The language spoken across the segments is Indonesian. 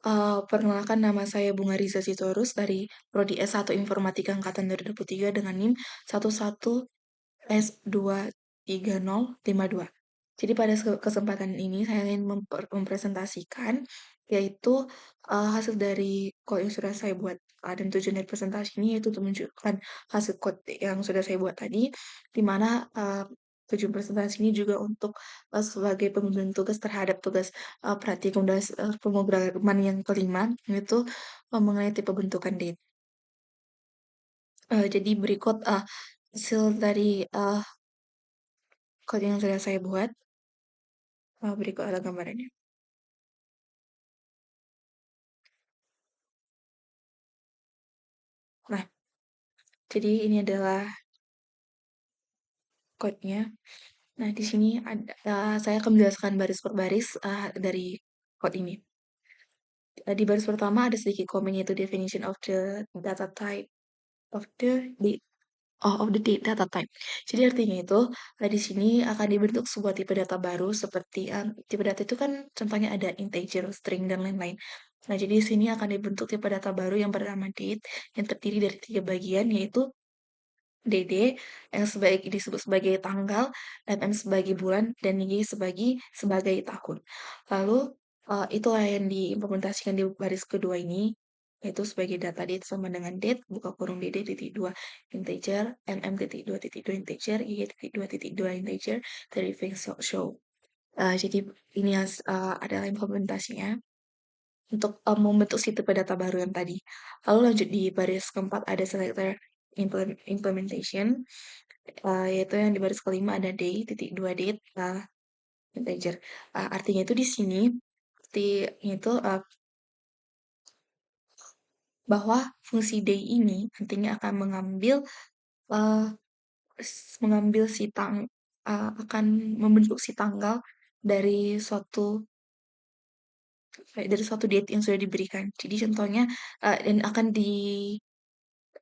Perkenalkan nama saya Bunga Riza Sitorus dari Prodi S1 Informatika Angkatan 2023 dengan NIM 11S23052. Jadi pada kesempatan ini saya ingin mempresentasikan yaitu hasil dari code yang sudah saya buat. Dan tujuan dari presentasi ini yaitu untuk menunjukkan hasil code yang sudah saya buat tadi, di mana tujuan presentasi ini juga untuk sebagai pembimbing tugas terhadap tugas praktikum dan pemrograman yang kelima, yaitu mengenai tipe bentukan data. Jadi berikut hasil dari code yang sudah saya buat. Berikut ada gambarannya. Nah, jadi ini adalah code-nya. Nah, di sini ada, saya akan menjelaskan baris per baris dari code ini. Di baris pertama ada sedikit komen yaitu definition of the data type of the data type. Jadi artinya itu di sini akan dibentuk sebuah tipe data baru seperti tipe data itu kan contohnya ada integer, string dan lain-lain. Nah, jadi di sini akan dibentuk tipe data baru yang bernama date yang terdiri dari 3 bagian yaitu DD yang disebut sebagai tanggal, MM sebagai bulan, dan YY sebagai tahun. Lalu itulah yang diimplementasikan di baris kedua ini, yaitu sebagai data date sama dengan date, buka kurung DD titik 2 integer, MM titik 2 titik 2 integer, YY titik 2 titik 2 integer, dari show. Jadi ini adalah implementasinya untuk membentuk si tipe data baru yang tadi. Lalu lanjut di baris keempat ada selector implementation, yaitu yang di baris kelima ada day titik dua date integer. Artinya itu di sini itu bahwa fungsi day ini nantinya akan uh, mengambil akan membentuk si tanggal dari suatu date yang sudah diberikan. Jadi contohnya dan akan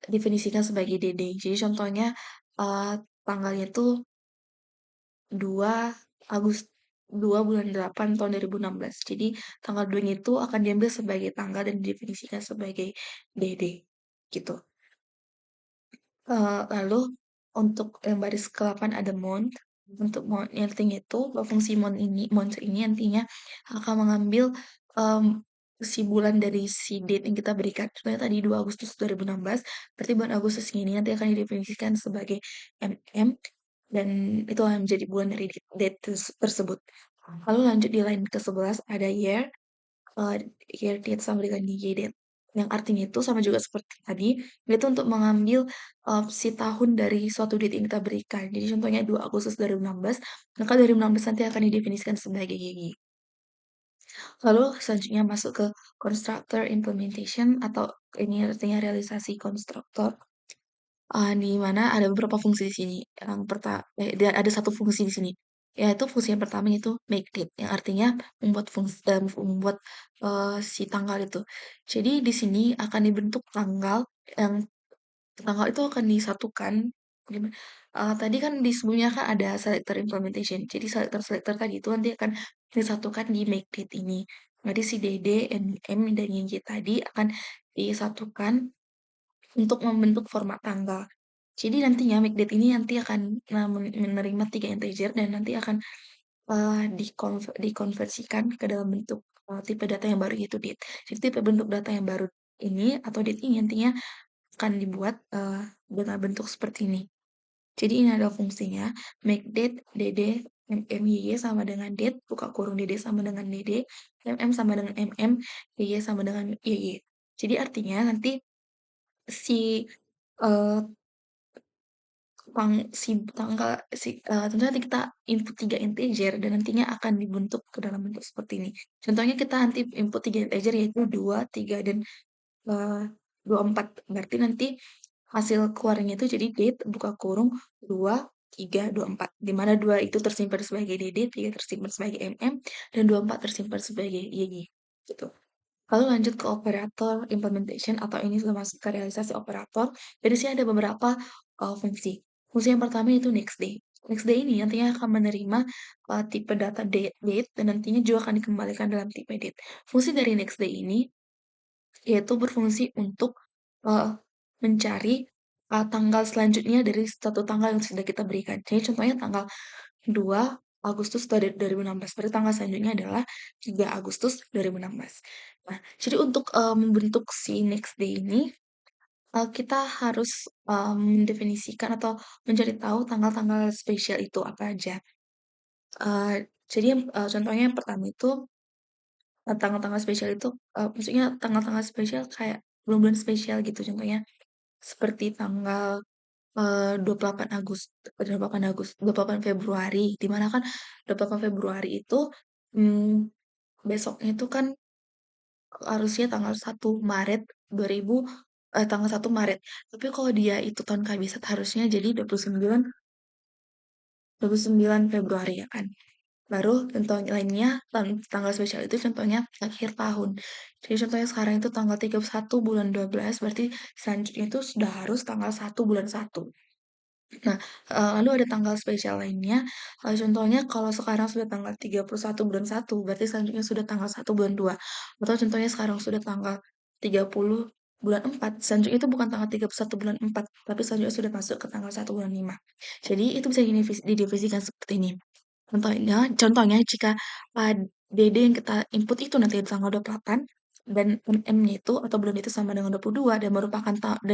definisikan sebagai DD. Jadi contohnya tanggalnya itu 2 Agustus 2 bulan 8 tahun 2016. Jadi tanggal 2-nya itu akan diambil sebagai tanggal dan didefinisikan sebagai DD gitu. Lalu untuk yang baris ke-8 ada month. Untuk month yang artinya itu fungsi month ini nantinya akan mengambil si bulan dari si date yang kita berikan. Contohnya tadi 2 Agustus 2016, berarti bulan Agustus ini nanti akan didefinisikan sebagai MM dan itu akan menjadi bulan dari date tersebut. Lalu lanjut di line ke-11 ada year, uh, year date sama dengan year date. Yang artinya itu sama juga seperti tadi, itu untuk mengambil si tahun dari suatu date yang kita berikan. Jadi contohnya 2 Agustus 2016, maka 2016 nanti akan didefinisikan sebagai YY. Lalu selanjutnya masuk ke constructor implementation atau ini artinya realisasi konstruktor. Di mana ada beberapa fungsi di sini. Ada satu fungsi di sini. Yaitu fungsi yang pertama itu make date, yang artinya membuat si tanggal itu. Jadi di sini akan dibentuk yang tanggal itu akan disatukan. Tadi kan di sebelumnya kan ada selector implementation. Jadi selector tadi itu nanti akan disatukan di make date ini. Jadi si DD, MM, dan YY tadi akan disatukan untuk membentuk format tanggal. Jadi nantinya McDate ini nanti akan menerima 3 integer dan nanti akan dikonversikan ke dalam bentuk tipe data yang baru yaitu date. Jadi tipe bentuk data yang baru ini atau date ini nantinya akan dibuat dengan bentuk seperti ini. Jadi ini adalah fungsinya make date dd MMYY sama dengan date, buka kurung dd sama dengan dd, mm sama dengan mm, YY sama dengan YY. Jadi artinya nanti si eh, tentunya nanti kita input 3 integer dan nantinya akan dibentuk ke dalam bentuk seperti ini. Contohnya kita nanti input 3 integer yaitu 2, 3, dan 24. Berarti nanti hasil keluarnya itu jadi date, buka kurung, 2, 3, 24. Di mana 2 itu tersimpan sebagai DD, 3 tersimpan sebagai MM, dan 24 tersimpan sebagai YY. Gitu. Lalu lanjut ke operator implementation atau ini sudah masuk ke realisasi operator. Dari sini ada beberapa fungsi. Fungsi yang pertama itu next day. Next day ini nantinya akan menerima, tipe data date dan nantinya juga akan dikembalikan dalam tipe date. Fungsi dari next day ini yaitu berfungsi untuk, eee, mencari, tanggal selanjutnya dari satu tanggal yang sudah kita berikan. Jadi contohnya tanggal 2 Agustus 2016, berarti tanggal selanjutnya adalah 3 Agustus 2016. Nah, jadi untuk, membentuk si next day ini, kita harus, mendefinisikan atau mencari tahu tanggal-tanggal spesial itu apa aja. Jadi contohnya yang pertama itu, tanggal-tanggal spesial itu, maksudnya tanggal-tanggal spesial kayak bulan-bulan spesial gitu, contohnya seperti tanggal, 28 Februari, di mana kan 28 Februari itu, mmm, besoknya itu kan harusnya tanggal 1 Maret 2000, tanggal 1 Maret. Tapi kalau dia itu tahun kabisat harusnya jadi 29 Februari ya kan. Baru contoh lainnya tanggal spesial itu contohnya akhir tahun. Jadi contohnya sekarang itu tanggal 31 bulan 12 berarti selanjutnya itu sudah harus tanggal 1 bulan 1. Nah, lalu ada tanggal spesial lainnya, contohnya kalau sekarang sudah tanggal 31 bulan 1 berarti selanjutnya sudah tanggal 1 bulan 2. Atau contohnya sekarang sudah tanggal 30 bulan 4 selanjutnya itu bukan tanggal 31 bulan 4 tapi selanjutnya sudah masuk ke tanggal 1 bulan 5. Jadi itu bisa didivisikan seperti ini. Contohnya jika, DD yang kita input itu nanti di tanggal 28 dan MM-nya itu atau bulan itu sama dengan 22 dan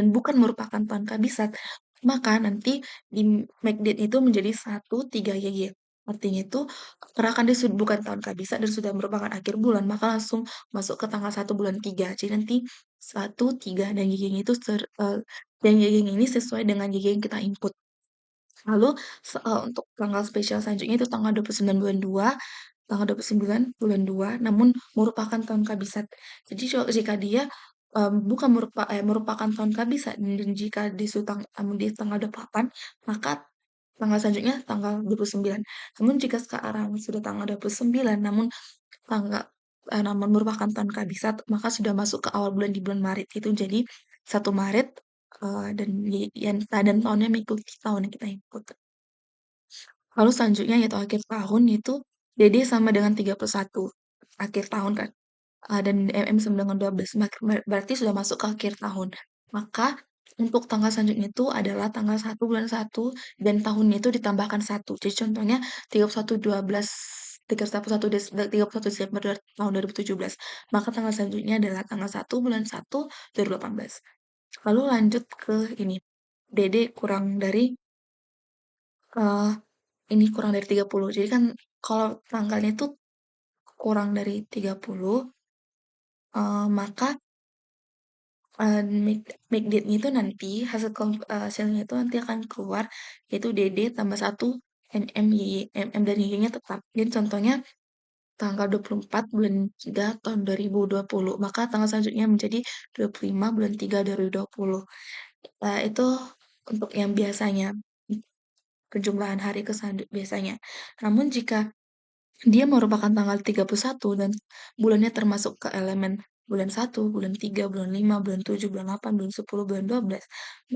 bukan merupakan tahun kabisat, maka nanti di make date itu menjadi 1, 3 YY. Artinya itu, karena kan dia bukan tahun kabisat dan sudah merupakan akhir bulan, maka langsung masuk ke tanggal 1 bulan 3. Jadi nanti 1, 3 dan YY-nya itu dan YY-nya ini sesuai dengan YY yang kita input. Lalu untuk tanggal spesial selanjutnya itu tanggal 29 bulan 2 namun merupakan tahun kabisat. Jadi jika dia, bukan merupakan tahun kabisat dan jika di tanggal 28 maka tanggal selanjutnya tanggal 29. Namun jika sekarang sudah tanggal 29 tanggal namun merupakan tahun kabisat, maka sudah masuk ke awal bulan di bulan Maret itu jadi 1 Maret, dan tahunnya mengikuti tahun yang kita input. Lalu selanjutnya yaitu akhir tahun itu DD sama dengan 31, akhir tahun kan, dan MM sama dengan 12, berarti sudah masuk ke akhir tahun. Maka untuk tanggal selanjutnya itu adalah tanggal 1 bulan 1 dan tahunnya itu ditambahkan 1. Jadi contohnya 31/12, 31 Desember tahun 2017. Maka tanggal selanjutnya adalah tanggal 1 bulan 1 2018. Lalu lanjut ke ini, DD eee, kurang dari 30. Jadi kan kalau tanggalnya itu kurang dari 30, maka, make date-nya itu nanti hasilnya itu nanti akan keluar yaitu DD tambah 1 MM dan YY-nya tetap. Jadi contohnya tanggal 24 bulan 3 tahun 2020, maka tanggal selanjutnya menjadi 25 bulan 3 2020. Itu untuk yang biasanya, penjumlahan hari biasanya. Namun jika dia merupakan tanggal 31 dan bulannya termasuk ke elemen bulan 1, bulan 3, bulan 5, bulan 7, bulan 8, bulan 10, bulan 12,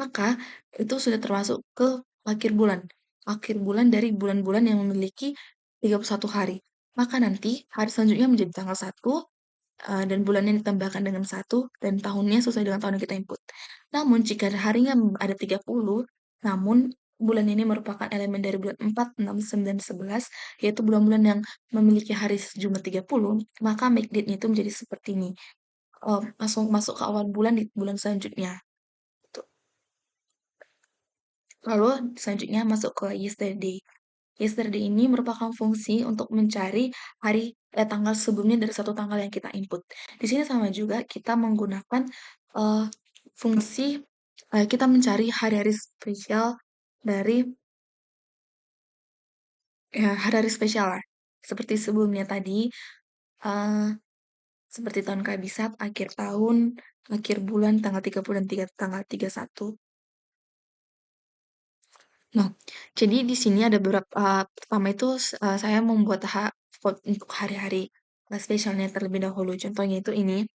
maka itu sudah termasuk ke akhir bulan. Akhir bulan dari bulan-bulan yang memiliki 31 hari. Maka nanti hari selanjutnya menjadi tanggal 1, dan bulannya ditambahkan dengan 1 dan tahunnya sesuai dengan tahun yang kita input. Namun jika harinya ada 30, namun bulan ini merupakan elemen dari bulan 4, 6, 9, 11, yaitu bulan-bulan yang memiliki hari sejumlah 30, maka make date-nya itu menjadi seperti ini, langsung masuk ke awal bulan di bulan selanjutnya, gitu. Lalu selanjutnya masuk ke yesterday. Yesterday ini merupakan fungsi untuk mencari tanggal sebelumnya dari satu tanggal yang kita input. Di sini sama juga kita menggunakan fungsi kita mencari hari-hari spesial dari ya hari-hari spesial lah. Seperti sebelumnya tadi, eh, seperti tahun kabisat, akhir tahun, akhir bulan, tanggal 30 dan tanggal 31. Nah, jadi di sini ada beberapa pertama itu saya membuat untuk hari-hari spesialnya terlebih dahulu. Contohnya itu ini.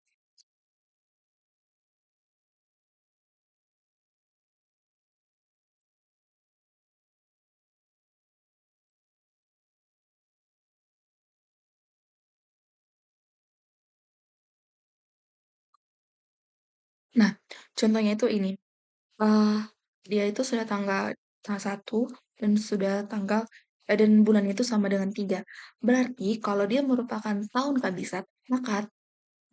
Nah, contohnya itu ini, eee, dia itu sudah tanggal 1 dan sudah dan bulannya itu sama dengan 3. Berarti kalau dia merupakan tahun kabisat, maka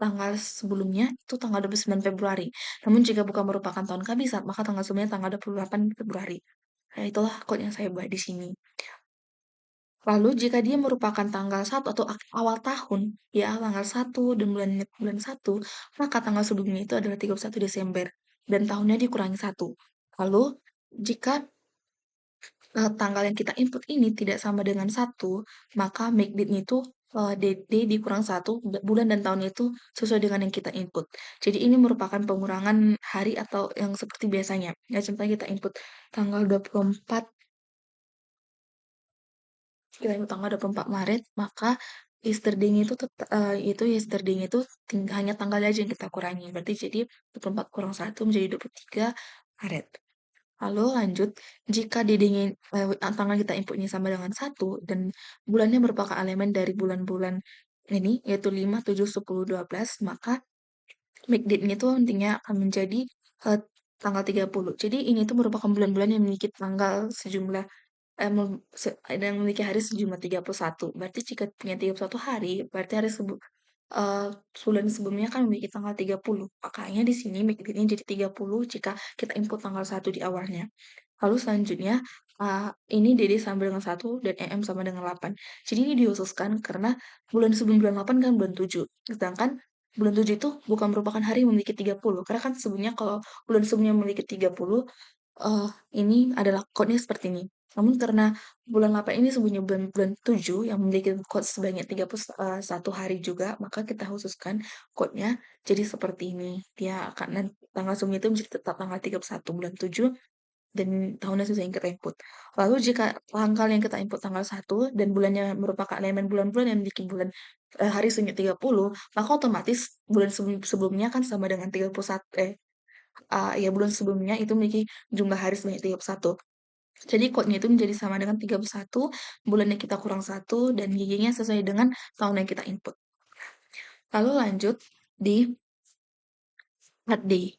tanggal sebelumnya itu tanggal 29 Februari. Namun jika bukan merupakan tahun kabisat, maka tanggal sebelumnya tanggal 28 Februari. Nah, itulah quote yang saya buat di sini. Lalu jika dia merupakan tanggal 1 atau awal tahun, ya tanggal 1 dan bulan 1, maka tanggal sebelumnya itu adalah 31 Desember dan tahunnya dikurangi 1. Lalu jika tanggal yang kita input ini tidak sama dengan 1, maka make date-nya itu DD dikurang 1, bulan dan tahunnya itu sesuai dengan yang kita input. Jadi ini merupakan pengurangan hari atau yang seperti biasanya. Ya contohnya tanggal 24 tanggal 24 Maret, maka yesterday-nya itu yesterday-nya itu hanya tanggalnya aja yang kita kurangi. Berarti jadi 24 kurang 1 menjadi 23 Maret. Lalu lanjut, jika DD-nya, tanggal kita inputnya sama dengan 1 dan bulannya merupakan elemen dari bulan-bulan ini, yaitu 5, 7, 10, 12, maka make date-nya itu nantinya akan menjadi, tanggal 30. Jadi ini tuh merupakan bulan-bulan yang memiliki tanggal sejumlah yang memiliki hari sejumlah 31. Berarti jika punya 31 hari, berarti eee, bulan sebelumnya kan memiliki tanggal 30. Makanya di sini make date-nya jadi 30 jika kita input tanggal 1 di awalnya. Lalu selanjutnya, ini DD sama dengan 1 dan EM sama dengan 8. Jadi ini dikhususkan karena bulan sebelum bulan 8 kan bulan 7. Sedangkan bulan 7 itu bukan merupakan hari yang memiliki 30. Karena kan sebelumnya kalau bulan sebelumnya memiliki 30, Eee, ini adalah quote-nya seperti ini. Namun karena bulan 8 ini sebenarnya bulan bulan 7 yang memiliki quote sebanyak 31 hari juga, maka kita khususkan quote-nya jadi seperti ini. Dia akan tanggal sebelumnya itu menjadi tetap tanggal 31 bulan 7 dan tahunnya sesuai yang kita input. Lalu jika tanggal yang kita input tanggal 1 dan bulannya merupakan elemen bulan-bulan yang memiliki hari sebanyak 30, maka otomatis bulan sebelumnya kan sama dengan 31 ya bulan sebelumnya itu memiliki jumlah hari sebanyak 31. Jadi kode-nya itu menjadi sama dengan 31, bulannya kita kurang 1 dan GG-nya sesuai dengan tahun yang kita input. Lalu lanjut di start day.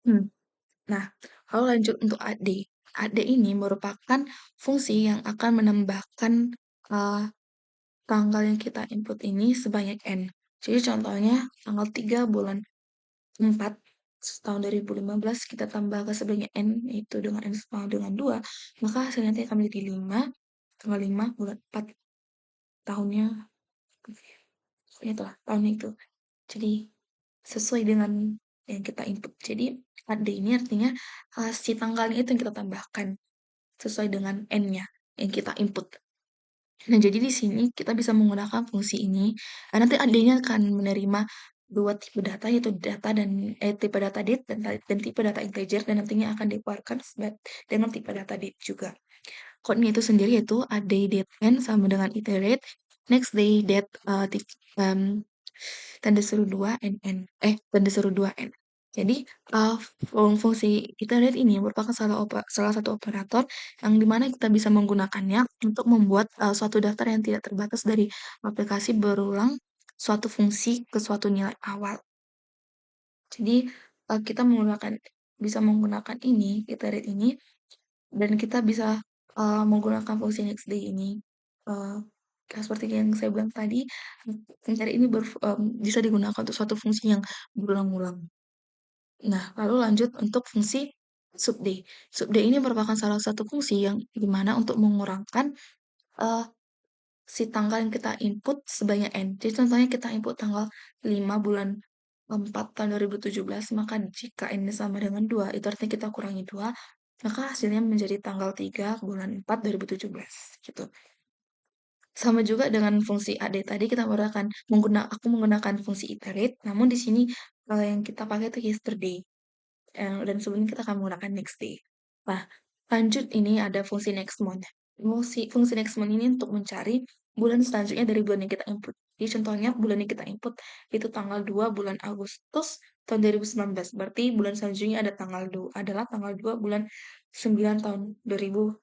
Hmm. Nah, lalu lanjut untuk add day. Add day ini merupakan fungsi yang akan menambahkan uh, tanggal yang kita input ini sebanyak N. Jadi contohnya tanggal 3 bulan 4 tahun 2015 kita tambah ke sebanyak N, yaitu dengan N sama dengan 2, maka hasilnya nanti akan menjadi 5, tanggal 5 bulan 4 tahunnya, pokoknya itulah tahunnya itu. Jadi sesuai dengan yang kita input. Jadi ada ini artinya si tanggalnya itu yang kita tambahkan sesuai dengan N-nya yang kita input. Nah, jadi di sini kita bisa menggunakan fungsi ini. Nanti AD-nya akan menerima dua tipe data, yaitu tipe data date dan tipe data integer, dan nantinya akan dikeluarkan dengan tipe data date juga. Code-nya itu sendiri yaitu a day date n sama dengan iterate, next day date tanda seru 2 tanda seru 2 n. Jadi fungsi iterate ini merupakan salah satu operator yang dimana kita bisa menggunakannya untuk membuat suatu daftar yang tidak terbatas dari aplikasi berulang suatu fungsi ke suatu nilai awal. Jadi kita bisa menggunakan iterate ini dan kita bisa menggunakan fungsi next day ini. Uh, Seperti yang saya bilang tadi, mencari ini bisa digunakan untuk suatu fungsi yang berulang-ulang. Nah, lalu lanjut untuk fungsi subday. Subday ini merupakan salah satu fungsi yang dimana untuk mengurangkan uh, si tanggal yang kita input sebanyak N. Jadi contohnya kita input tanggal 5 bulan 4 tahun 2017, maka jika N sama dengan 2, itu artinya kita kurangi 2, maka hasilnya menjadi tanggal 3 bulan 4 2017, gitu. Sama juga dengan fungsi AD tadi aku menggunakan fungsi iterate, namun di sini yang kita pakai itu yesterday. dan sebelumnya kita akan menggunakan next day. Nah, lanjut ini ada fungsi next month. Fungsi next month ini untuk mencari bulan selanjutnya dari bulan yang kita input. Jadi contohnya bulan yang kita input itu tanggal 2 bulan Agustus tahun 2019. Berarti bulan selanjutnya ada tanggal 2, adalah tanggal 2 bulan 9 tahun 2017.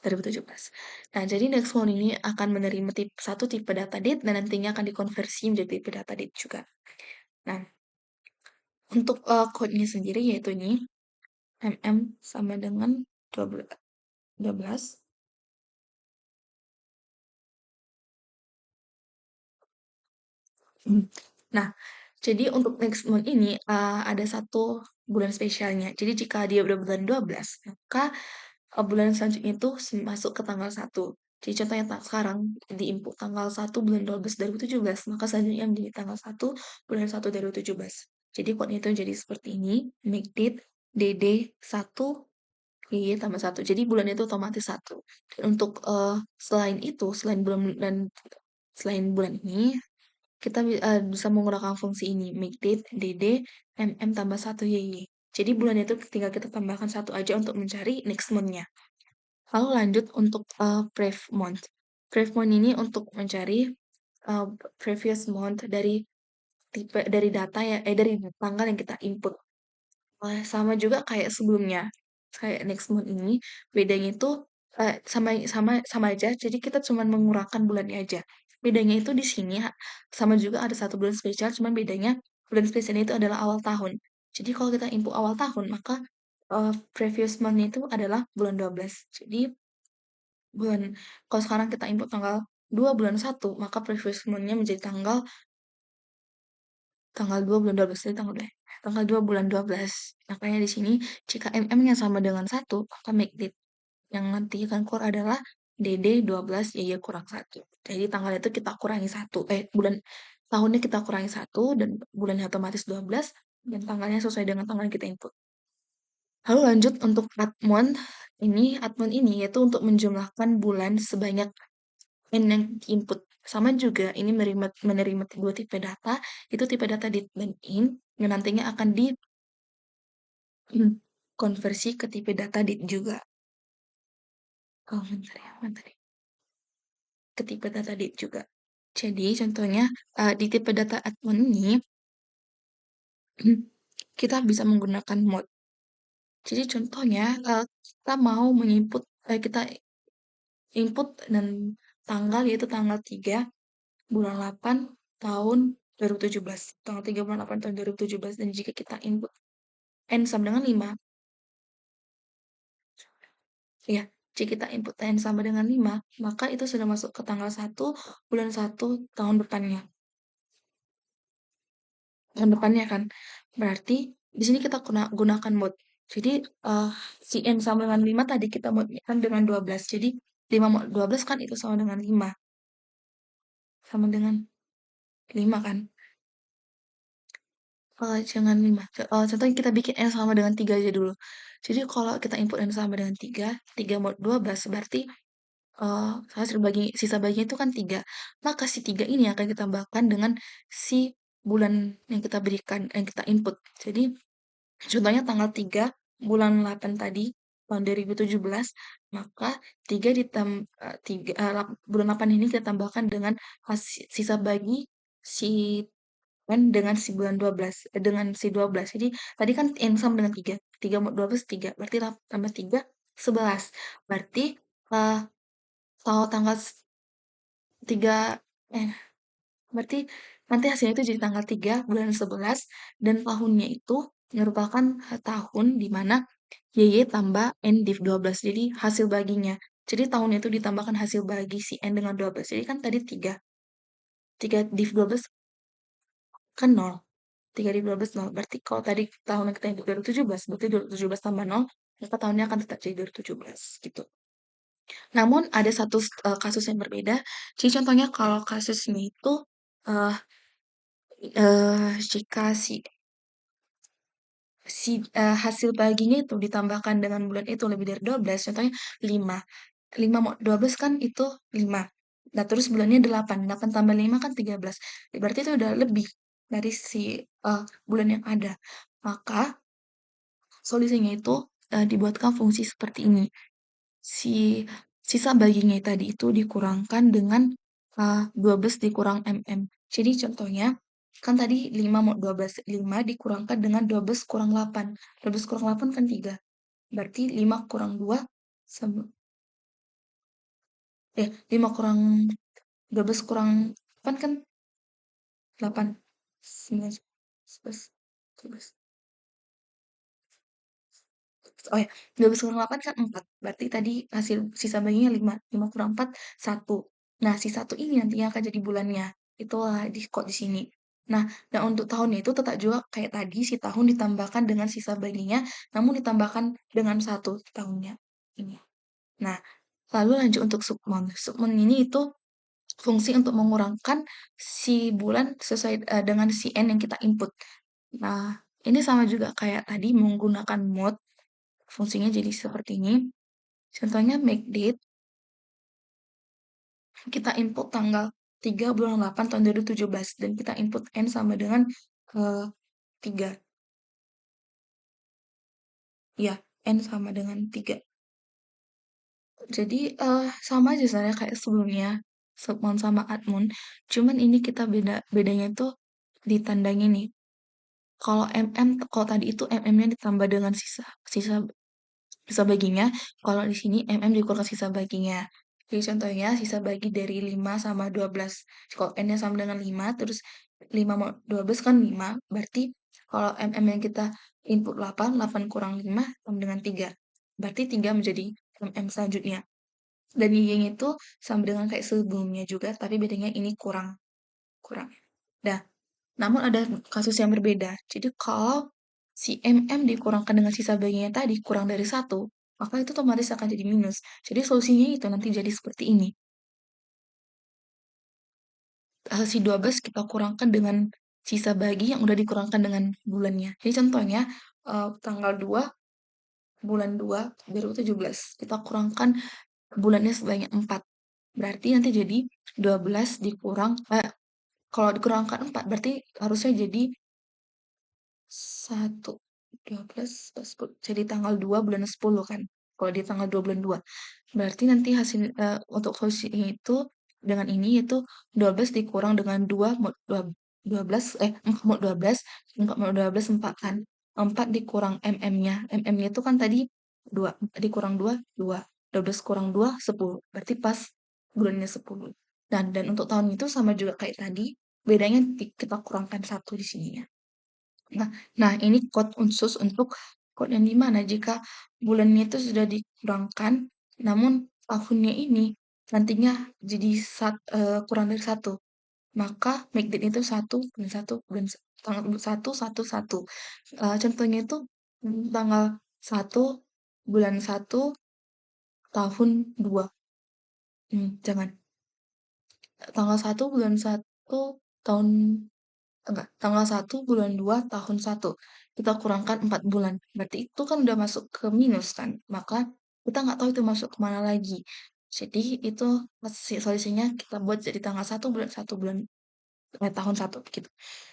2017. Nah, jadi next month ini akan menerima satu tipe data date dan nantinya akan dikonversi menjadi tipe data date juga. Nah, untuk code-nya sendiri yaitu ini sama dengan 12. Hmm. Nah, jadi untuk next month ini ada satu bulan spesialnya. Jadi jika dia udah bulan 12, maka bulan selanjutnya itu masuk ke tanggal 1. Jadi contohnya sekarang di input tanggal 1 bulan 12 2017, maka selanjutnya menjadi tanggal 1 bulan 1 2017. Jadi code itu jadi seperti ini, make date DD 1 Y tambah 1. Jadi bulan itu otomatis 1. Dan untuk selain itu, selain bulan ini, kita bisa menggunakan fungsi ini, make date DD tambah 1 YY. Jadi bulan itu tinggal kita tambahkan 1 aja untuk mencari next month-nya. Lalu lanjut untuk prev month. Prev month ini untuk mencari uh, previous month dari data ya dari tanggal yang kita input. Sama juga kayak sebelumnya. Kayak next month ini bedanya itu sama sama sama aja. Jadi kita cuma mengurangkan bulannya aja. Bedanya itu di sini sama juga ada satu bulan spesial, cuman bedanya bulan spesial itu adalah awal tahun. Jadi kalau kita input awal tahun, maka previous month itu adalah bulan 12. Jadi bulan kalau sekarang kita input tanggal 2 bulan 1, maka previous month-nya menjadi tanggal 2 bulan 12 itu tanggal 2 bulan 12. Makanya di sini jika MM-nya sama dengan 1, maka make date yang nanti akan keluar adalah DD 12 YY kurang 1. Jadi tanggal itu kita kurangi 1, bulan tahunnya kita kurangi 1 dan bulannya otomatis 12 dan tanggalnya sesuai dengan tanggal yang kita input. Lalu lanjut untuk add month ini yaitu untuk menjumlahkan bulan sebanyak N yang input. Sama juga ini menerima dua tipe data, itu tipe data date dan in yang nantinya akan konversi ke tipe data date juga. Oh, bentar ya. Ke tipe data date juga. Jadi contohnya di tipe data admin ini kita bisa menggunakan mode. Jadi contohnya kita mau kita input dan tanggal yaitu tanggal 3 bulan 8 tahun 2017. Tanggal 3 bulan 8 tahun 2017 dan jika kita input N sama dengan 5, ya, jika kita input N sama dengan 5, maka itu sudah masuk ke tanggal 1 bulan 1 tahun depannya. Tahun depannya kan. Berarti di sini kita gunakan mode. Jadi si N sama dengan 5 tadi kita mode kan dengan 12. Jadi 5 mod 12 kan itu sama dengan 5. Sama dengan 5 kan. Jangan 5. Contohnya kita bikin N sama dengan 3 aja dulu. Jadi kalau kita input N sama dengan 3, 3 mod 12 berarti sisa baginya itu kan 3. Maka si 3 ini akan kita tambahkan dengan si bulan yang kita berikan, yang kita input. Jadi contohnya tanggal 3 bulan 8 tadi tahun 2017, maka 3 bulan 8 ini kita tambahkan dengan sisa bagi si N dengan si bulan 12 dengan si 12. Jadi tadi kan N sama dengan 3. 3 mau 12 3. Berarti tambah 3 11. Berarti uh, kalau tanggal 3 eh berarti nanti hasilnya itu jadi tanggal 3 bulan 11 dan tahunnya itu merupakan tahun di mana YY tambah N div 12. Jadi hasil baginya. Jadi tahunnya itu ditambahkan hasil bagi si N dengan 12. Jadi kan tadi 3. 3 div 12 kan 0. 3 div 12 0. Berarti kalau tadi tahunnya kita input 2017, berarti 2017 tambah 0, maka tahunnya akan tetap jadi 2017 gitu. Namun ada satu kasus yang berbeda. Jadi contohnya kalau kasusnya itu uh, jika hasil baginya itu ditambahkan dengan bulan itu lebih dari 12, contohnya 5. 5 mau 12 kan itu 5. Nah, terus bulannya 8. 8 tambah 5 kan 13. Berarti itu udah lebih. dari si bulan yang ada. Maka solusinya itu dibuatkan fungsi seperti ini. Si sisa baginya tadi itu dikurangkan dengan 12 dikurang mm. Jadi contohnya, kan tadi 5 mau 12, 5 dikurangkan dengan 12 kurang 8. 12 kurang 8 kan 3. Berarti 5 kurang 2 sama 5 kurang 12 kurang 8 kan 8. 9, 11, 12. Oh ya, 12 kurang 8 kan 4. Berarti tadi hasil sisa baginya 5. 5 kurang 4, 1. Nah, si 1 ini nantinya akan jadi bulannya. Itulah di kok di sini. Nah, dan untuk tahunnya itu tetap juga kayak tadi, si tahun ditambahkan dengan sisa baginya, namun ditambahkan dengan 1 tahunnya. Ini. Nah, lalu lanjut untuk submonth. Submonth ini itu fungsi untuk mengurangkan si bulan sesuai dengan si N yang kita input. Nah, ini sama juga kayak tadi menggunakan mode. Fungsinya jadi seperti ini. Contohnya make date, kita input tanggal 3 bulan 8 tahun 2017 dan kita input N sama dengan 3. Ya, N sama dengan 3. Jadi sama aja sebenarnya kayak sebelumnya, submount sama admount. Cuman ini kita bedanya tuh ditandanya nih. Kalau kalau tadi itu mm-nya ditambah dengan sisa sisa sisa baginya, kalau di sini mm dikurang sisa baginya. Jadi contohnya sisa bagi dari 5 sama 12. Kalau n-nya sama dengan 5, terus 5 mau 12 kan 5. Berarti kalau yang kita input 8, 8 kurang 5 sama dengan 3. Berarti 3 menjadi selanjutnya. Dan y-nya itu sama dengan kayak sebelumnya juga, tapi bedanya ini kurang. Kurang. Nah, namun ada kasus yang berbeda. Jadi kalau si MM dikurangkan dengan sisa bagian tadi kurang dari 1, maka itu otomatis akan jadi minus. Jadi solusinya itu nanti jadi seperti ini. Si 12 kita kurangkan dengan sisa bagi yang udah dikurangkan dengan bulannya. Jadi contohnya tanggal 2 bulan 2 2017 kita kurangkan bulannya sebanyak 4. Berarti nanti jadi 12 dikurang kalau dikurangkan 4 berarti harusnya jadi 1, 12, 10. Jadi tanggal 2 bulan 10 kan. Kalau di tanggal 2 bulan 2. Berarti nanti hasil untuk solusinya itu dengan ini yaitu 12 dikurang dengan 2 mau 12 4 mau 12, 4 mau 12 4 kan. 4 dikurang mm-nya. Mm-nya itu kan tadi 2, 4 dikurang 2, 2. 12 kurang 2, 10. Berarti pas bulannya 10. Dan untuk tahun itu sama juga kayak tadi, bedanya kita kurangkan 1 di sininya. Nah nah ini kode khusus untuk kode yang di mana jika bulannya itu sudah dikurangkan, namun tahunnya ini nantinya jadi kurang dari 1, maka make date itu 1 bulan tanggal 1 1 1. Contohnya itu tanggal 1 bulan 1 tahun 2. Jangan, tanggal 1 bulan 1 tahun enggak, tanggal 1 bulan 2 tahun 1. Kita kurangkan 4 bulan. Berarti itu kan udah masuk ke minus kan. Maka kita nggak tahu itu masuk kemana lagi. Jadi itu solusinya kita buat jadi tanggal 1 bulan 1 bulan tahun 1 gitu.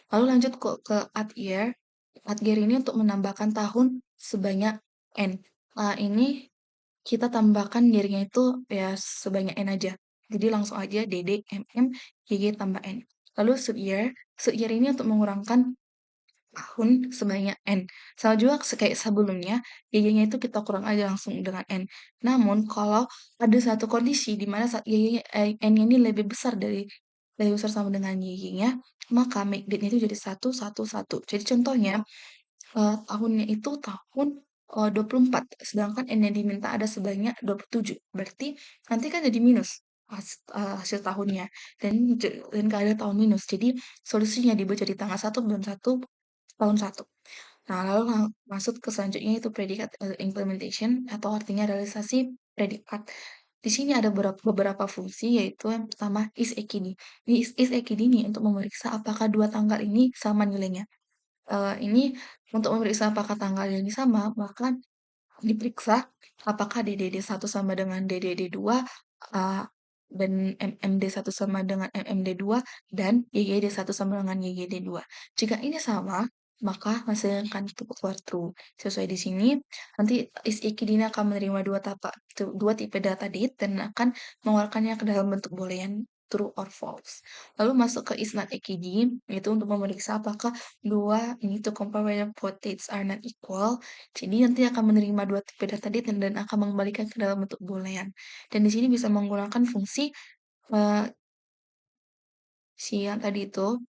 Lalu lanjut ke add year. Add year ini untuk menambahkan tahun sebanyak N. Ini kita tambahkan year-nya itu ya sebanyak N aja. Jadi langsung aja DD, MM, YY tambah N. Lalu sub year ini untuk mengurangkan tahun sebanyak N. Sama juga kayak sebelumnya, YY-nya itu kita kurang aja langsung dengan N. Namun kalau ada satu kondisi di mana N-nya ini lebih besar lebih besar sama dengan YY-nya, maka make date-nya itu jadi 1 1 1. Jadi contohnya tahunnya itu tahun 24, sedangkan N yang diminta ada sebanyak 27. Berarti nanti kan jadi minus hasil tahunnya dan nggak ada tahun minus. Jadi solusinya dibuat jadi tanggal 1 bulan 1 tahun 1. Nah, lalu masuk ke selanjutnya itu predikat implementation atau artinya realisasi predikat. Di sini ada beberapa fungsi yaitu yang pertama is-ekid. Is-ekid ini untuk memeriksa apakah dua tanggal ini sama nilainya. Ini untuk memeriksa apakah tanggal ini sama, maka diperiksa apakah DDD 1 sama dengan DDD 2, dan MMD1 sama dengan MMD2 dan YYD1 sama dengan YYD2. Jika ini sama, maka hasilkan itu keluar true. Sesuai di sini, nanti is-IKID ini akan menerima dua tipe data date dan akan mengeluarkannya ke dalam bentuk boolean true or false. Lalu masuk ke is not EKD, itu untuk memeriksa apakah dua ini to compare whether both dates are not equal. Jadi nanti akan menerima dua tipe data date dan akan mengembalikan ke dalam bentuk boolean. Dan di sini bisa menggunakan fungsi eh, si yang tadi itu.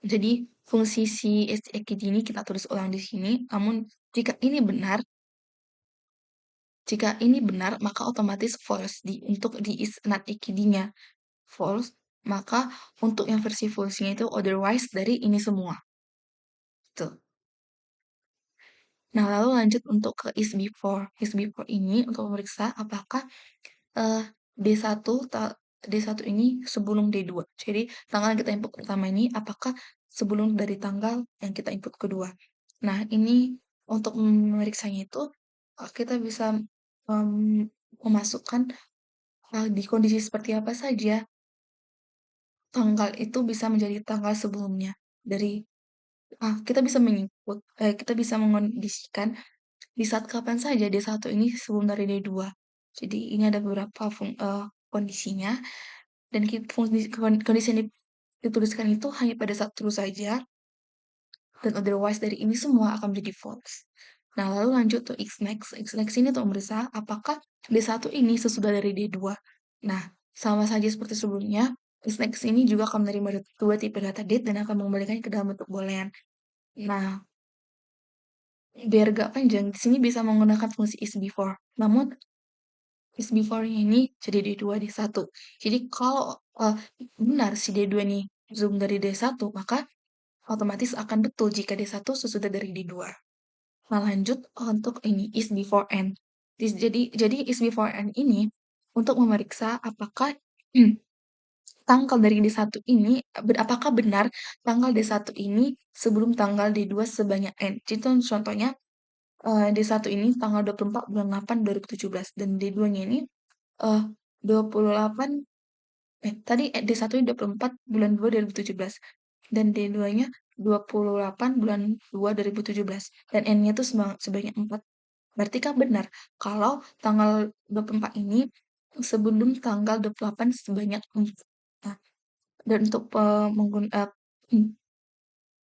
Jadi fungsi si STEKD ini kita tulis ulang di sini. Namun jika ini benar, maka otomatis false untuk di is not EKD-nya false. Maka untuk yang versi false-nya itu otherwise dari ini semua. Tuh. Nah, lalu lanjut untuk ke is before. Is before ini untuk memeriksa apakah eh, D1 D1 ini sebelum D2. Jadi tanggal yang kita input pertama ini apakah sebelum dari tanggal yang kita input kedua. Nah, ini untuk memeriksanya itu kita bisa memasukkan di kondisi seperti apa saja tanggal itu bisa menjadi tanggal sebelumnya. Kita bisa kita bisa mengondisikan di saat kapan saja D1 ini sebelum dari D2. Jadi ini ada beberapa kondisinya dan kondisi yang dituliskan itu hanya pada saat true saja dan otherwise dari ini semua akan menjadi false. Nah, lalu lanjut tuh X next. X next ini untuk memeriksa apakah D1 ini sesudah dari D2. Nah, sama saja seperti sebelumnya, X next ini juga akan menerima dua tipe data date dan akan mengembalikannya ke dalam bentuk boolean. Nah, biar gak panjang, di sini bisa menggunakan fungsi is before. Namun, is before-nya ini jadi D2, D1. Jadi kalau benar si D2 ini zoom dari D1, maka otomatis akan betul jika D1 sesudah dari D2. Nah, lanjut untuk ini is before n. Jadi is before n ini untuk memeriksa apakah tanggal dari D1 ini apakah benar tanggal D1 ini sebelum tanggal D2 sebanyak n. Jadi contohnya D1 ini tanggal 24 bulan 8 2017 dan D2-nya ini 28 tadi D1-nya 24 bulan 2 2017 dan D2-nya 28 bulan 2 2017 dan N-nya tuh sebanyak 4. Berarti kan benar kalau tanggal 24 ini sebelum tanggal 28 sebanyak 4. Nah, dan untuk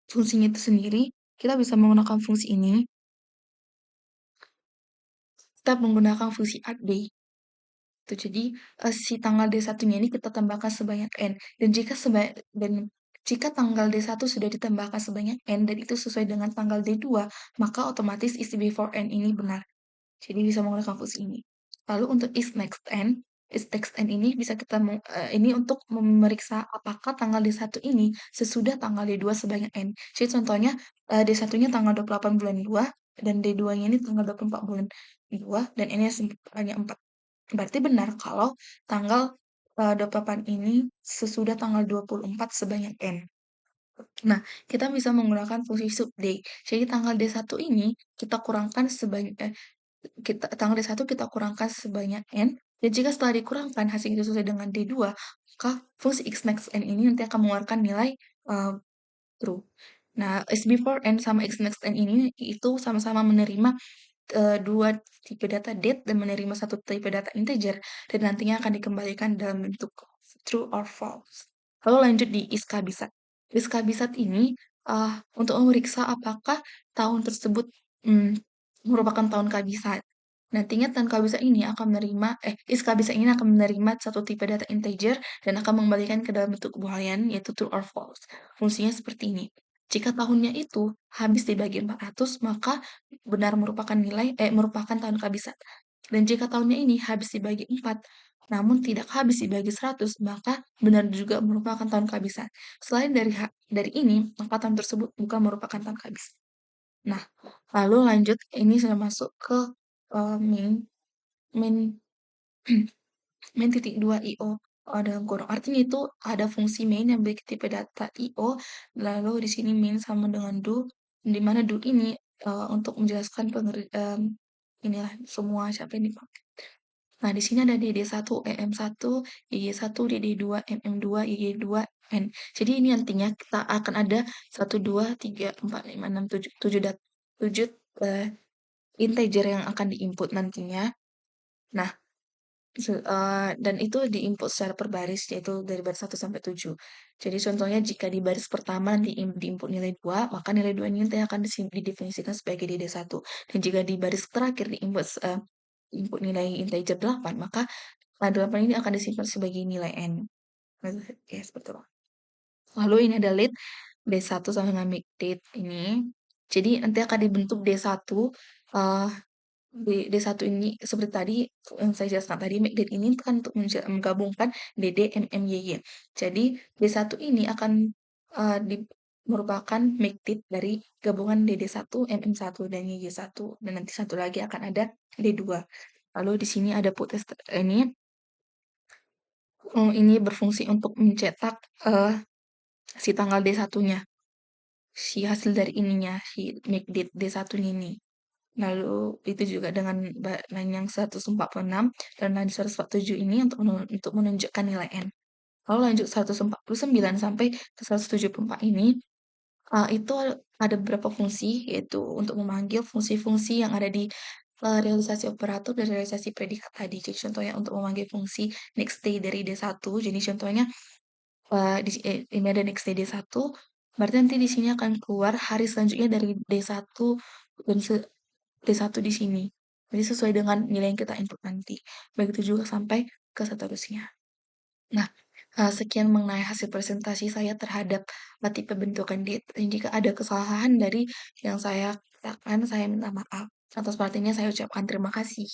fungsinya itu sendiri, kita bisa menggunakan fungsi ini. Kita menggunakan fungsi update. Tuh, jadi si tanggal D1-nya ini kita tambahkan sebanyak N. Dan jika tanggal D1 sudah ditambahkan sebanyak N dan itu sesuai dengan tanggal D2, maka otomatis isi before N ini benar. Jadi bisa menggunakan fungsi ini. Lalu untuk is next N ini bisa ini untuk memeriksa apakah tanggal D1 ini sesudah tanggal D2 sebanyak N. Jadi contohnya D1-nya tanggal 28 bulan 2 dan D2-nya ini tanggal 24 bulan 2 dan N-nya sebanyak 4. Berarti benar kalau tanggal 28 ini sesudah tanggal 24 sebanyak N. Nah, kita bisa menggunakan fungsi subday. Jadi tanggal D1 ini kita kurangkan tanggal D1 kita kurangkan sebanyak N, dan jika setelah dikurangkan hasilnya sesuai dengan D2, maka fungsi X next N ini nanti akan mengeluarkan nilai uh, true. Nah, S before N sama X next N ini itu sama-sama menerima dua tipe data date dan menerima satu tipe data integer dan nantinya akan dikembalikan dalam bentuk true or false. Lalu lanjut di is kabisat. Is kabisat ini untuk memeriksa apakah tahun tersebut merupakan tahun kabisat. Nantinya tahun kabisat ini akan menerima is kabisat ini akan menerima satu tipe data integer dan akan mengembalikan ke dalam bentuk boolean yaitu true or false. Fungsinya seperti ini. Jika tahunnya itu habis dibagi 400, maka benar merupakan tahun kabisat. Dan jika tahunnya ini habis dibagi 4, namun tidak habis dibagi 100, maka benar juga merupakan tahun kabisat. Selain dari ini, maka tahun tersebut bukan merupakan tahun kabisat. Nah, lalu lanjut ini sudah masuk ke main main main titik 2 IO dalam kurung. Artinya itu ada fungsi main yang memiliki tipe data IO, lalu di sini main sama dengan do, di mana do ini untuk menjelaskan inilah semua siapa yang dipakai. Nah, di sini ada DD1, EM1, YY1, DD2, MM2, YY2, N. Jadi ini nantinya kita akan ada 1, 2, 3, 4, 5, 6, 7, 7 7 integer yang akan diinput nantinya. Nah, dan itu diinput secara per baris, yaitu dari baris 1 sampai 7. Jadi contohnya jika di baris pertama nanti diinput nilai 2, maka nilai 2 ini nanti akan didefinisikan sebagai DD1. Dan jika di baris terakhir input nilai integer 8, maka 8 ini akan disimpan sebagai nilai N. Ya, seperti itu. Lalu ini ada lead D1 sama dengan make date ini. Jadi nanti akan dibentuk D1, eh, D1 ini seperti tadi yang saya jelaskan tadi, make date ini kan untuk menggabungkan DD, MM, YY. Jadi D1 ini akan merupakan make date dari gabungan DD1, MM1, dan YY1. Dan nanti satu lagi akan ada D2. Lalu di sini ada putest ini berfungsi untuk mencetak si tanggal D1-nya, si hasil dari ininya, si make date D1 ini. Lalu itu juga dengan line yang 146 dan line 147 ini untuk menunjukkan nilai N. Lalu lanjut 149 sampai ke 174 ini, itu ada beberapa fungsi, yaitu untuk memanggil fungsi-fungsi yang ada di realisasi operator dan realisasi predikat tadi. Jadi contohnya untuk memanggil fungsi next day dari D1, jadi contohnya ini ada next day D1, berarti nanti di sini akan keluar hari selanjutnya dari D1 dan D1 di sini. Jadi sesuai dengan nilai yang kita input nanti. Begitu juga sampai ke seterusnya. Nah, sekian mengenai hasil presentasi saya terhadap tipe bentukan date. Dan jika ada kesalahan dari yang saya katakan, saya minta maaf. Atas perhatiannya saya ucapkan terima kasih.